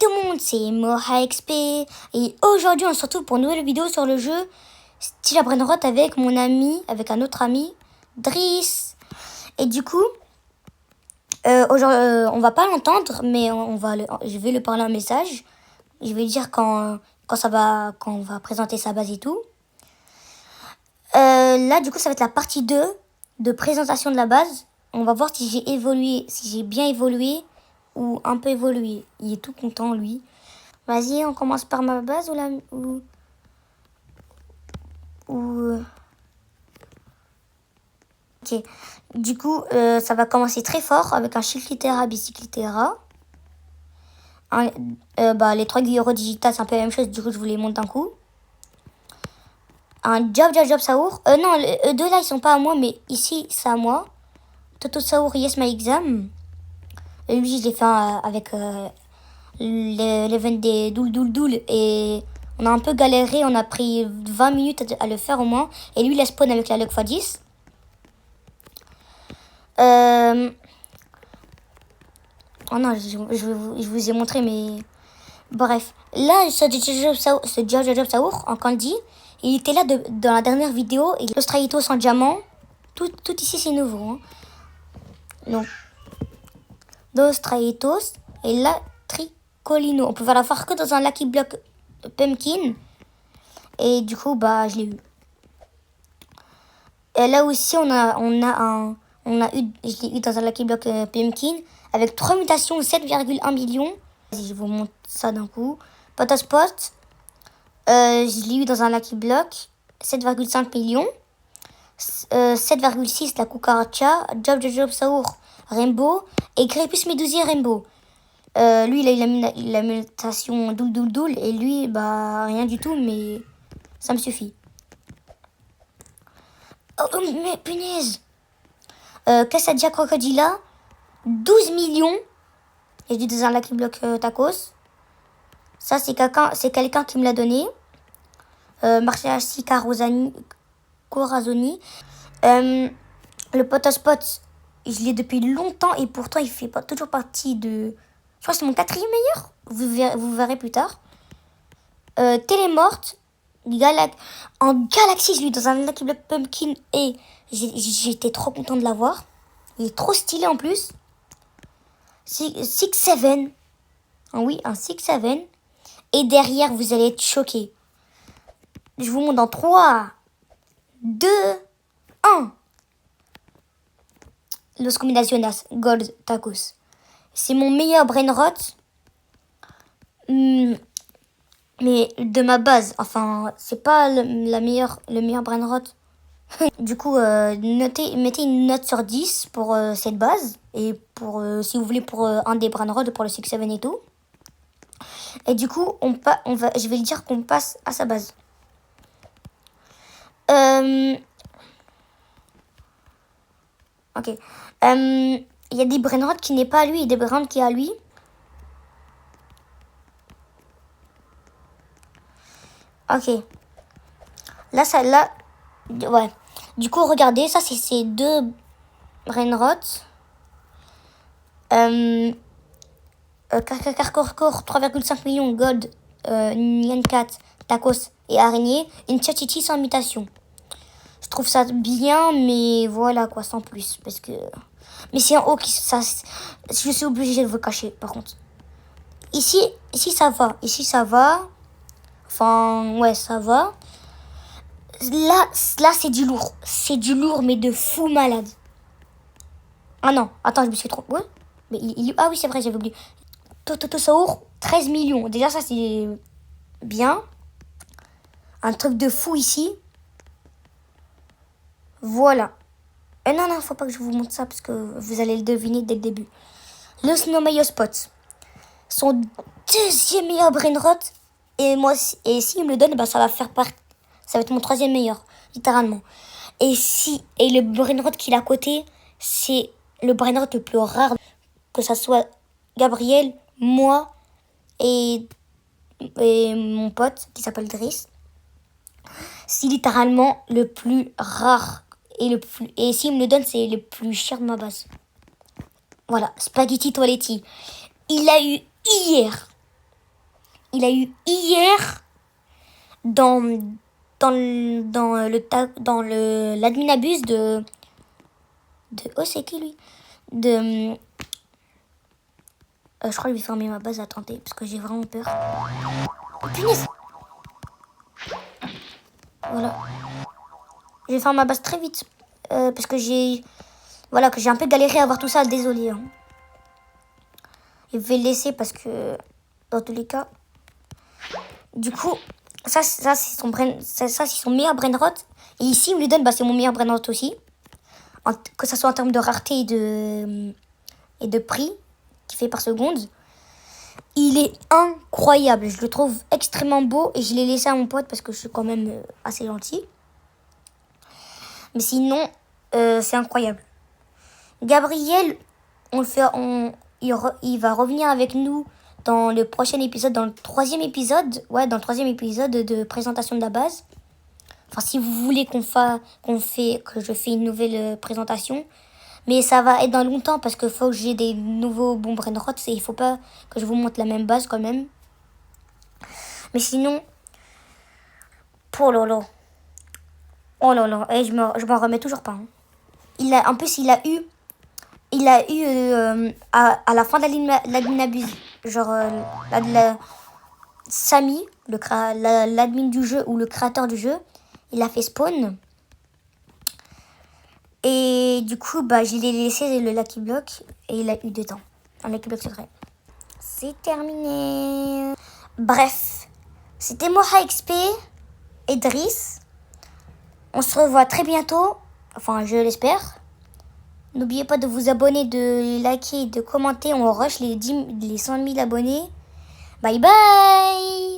tout le monde, c'est MohaXP et aujourd'hui on se retrouve pour une nouvelle vidéo sur le jeu Steel Brainrot avec mon ami, avec un autre ami, Driss. Et du coup, on va pas l'entendre, mais je vais lui parler un message. Je vais lui dire quand on va présenter sa base et tout. Là du coup ça va être la partie 2 de présentation de la base. On va voir si j'ai évolué, si j'ai bien évolué ou un peu évolué. Il est tout content lui. Vas-y, on commence par ma base Ok. Du coup, ça va commencer très fort avec un Chiclitera, Biciclitera. Les 3 Guillero Digital, c'est un peu la même chose. Du coup, je vous les montre d'un coup. Un Job Saour. Non, eux deux là, ils sont pas à moi, mais ici, c'est à moi. Toto Saour, Yes My Exam. Et lui, je l'ai fait avec l'event des Doul. Et on a un peu galéré. On a pris 20 minutes à le faire au moins. Et lui, il a spawn avec la Luck x10. Oh non, je vous ai montré, mais... Bref. Là, ce Job Saour, en Candy, il était là dans la dernière vidéo. Et l'Australitos en diamant. Tout ici, c'est nouveau. Hein. Donc, d'Australitos. Et là, Tricolino. On pouvait la faire que dans un Lucky Block Pumpkin. Et du coup, je l'ai eu. Et là aussi, je l'ai eu dans un Lucky Block Pumpkin avec 3 mutations, 7,1 millions. Vas-y, je vous montre ça d'un coup. Potospot, je l'ai eu dans un Lucky Block, 7,5 millions. 7,6 la Cucaracha, Job Saour, Rainbow et Crépus Médusier Rainbow. Lui, il a eu la mutation Doul et lui, rien du tout, mais ça me suffit. Oh, mais punaise! Cassadia Crocodila, 12 millions. Et je dis dans un Lucky Block Tacos. Ça, c'est quelqu'un qui me l'a donné. Marciasi Corazoni. Le Potospot, je l'ai depuis longtemps et pourtant il fait pas toujours partie de... Je crois que c'est mon 4e meilleur. Vous verrez plus tard. Télémorte. En Galaxy, je l'ai eu dans un Lucky Block Pumpkin et j'étais trop content de l'avoir. Il est trop stylé en plus. 6-7. Oui, un 6-7. Et derrière, vous allez être choqués. Je vous montre dans 3, 2, 1. Los Combinaciones Gold Tacos. C'est mon meilleur Brainrot. Mais de ma base. Enfin, c'est pas le meilleur Brainrot. Du coup, mettez une note sur 10 pour cette base. Et si vous voulez, pour un des Brainrot, pour le 6-7 et tout. Et du coup, je vais lui dire qu'on passe à sa base. Ok. Il y a des Brainrot qui n'est pas à lui et des Brainrot qui est à lui. Ok. Ouais. Du coup, regardez, ça c'est ces 2 Brainrot. Carcore 3,5 millions Gold, Nyan 4, Tacos et Araignée. Une Tchatchichi sans mutation. Je trouve ça bien, mais voilà quoi, sans plus. Parce que... Mais c'est en haut je suis obligée de vous cacher, par contre. Ici, ça va. Ici, ça va. Enfin, ouais, ça va. Là c'est du lourd. C'est du lourd, mais de fou malade. Ah non, attends, je me suis trompée. Ouais. Mais ah oui, c'est vrai, j'avais oublié. Toto Saour, 13 millions. Déjà, ça, c'est bien. Un truc de fou ici. Voilà. Et non, faut pas que je vous montre ça parce que vous allez le deviner dès le début. Le Snowmayo Spot. Son 2e meilleur Brainrot. Et s'il me le donne, ça va être mon 3e meilleur. Littéralement. Et le Brainrot qu'il a à côté, c'est le Brainrot le plus rare. Que ça soit Gabriel, moi et mon pote qui s'appelle Driss. C'est littéralement le plus rare. Et s'il me le donne, c'est le plus cher de ma base. Voilà, Spaghetti Toiletti. Il a eu hier il a eu hier dans l'admin abuse de oh, c'est qui lui? Je crois que je vais fermer ma base, attendez, parce que j'ai vraiment peur. Oh, punaise! Voilà. Je vais faire ma base très vite. Parce que j'ai un peu galéré à avoir tout ça, désolé. Hein. Je vais le laisser parce que, dans tous les cas... Du coup, ça c'est son meilleur brainrot. Et ici, on lui donne, c'est mon meilleur brainrot aussi. Que ce soit en termes de rareté et de prix qu'il fait par seconde. Il est incroyable. Je le trouve extrêmement beau et je l'ai laissé à mon pote parce que je suis quand même assez gentil. Mais sinon, c'est incroyable. Gabriel, il va revenir avec nous dans le prochain épisode, dans le troisième épisode de présentation de la base. Enfin, si vous voulez que je fais une nouvelle présentation. Mais ça va être dans longtemps parce qu'il faut que j'ai des nouveaux bons brainrots et il faut pas que je vous montre la même base quand même. Mais sinon, oh là là, et je m'en remets toujours pas. Hein. En plus, il a eu à la fin de l'admin abuse, genre Samy, l'admin du jeu ou le créateur du jeu, il a fait spawn. Et du coup, je l'ai laissé le Lucky Block et il a eu des temps. Un Lucky Block secret. C'est terminé. Bref, c'était Moha XP et Driss. On se revoit très bientôt. Enfin, je l'espère. N'oubliez pas de vous abonner, de liker, de commenter. On rush les 100 000 abonnés. Bye bye!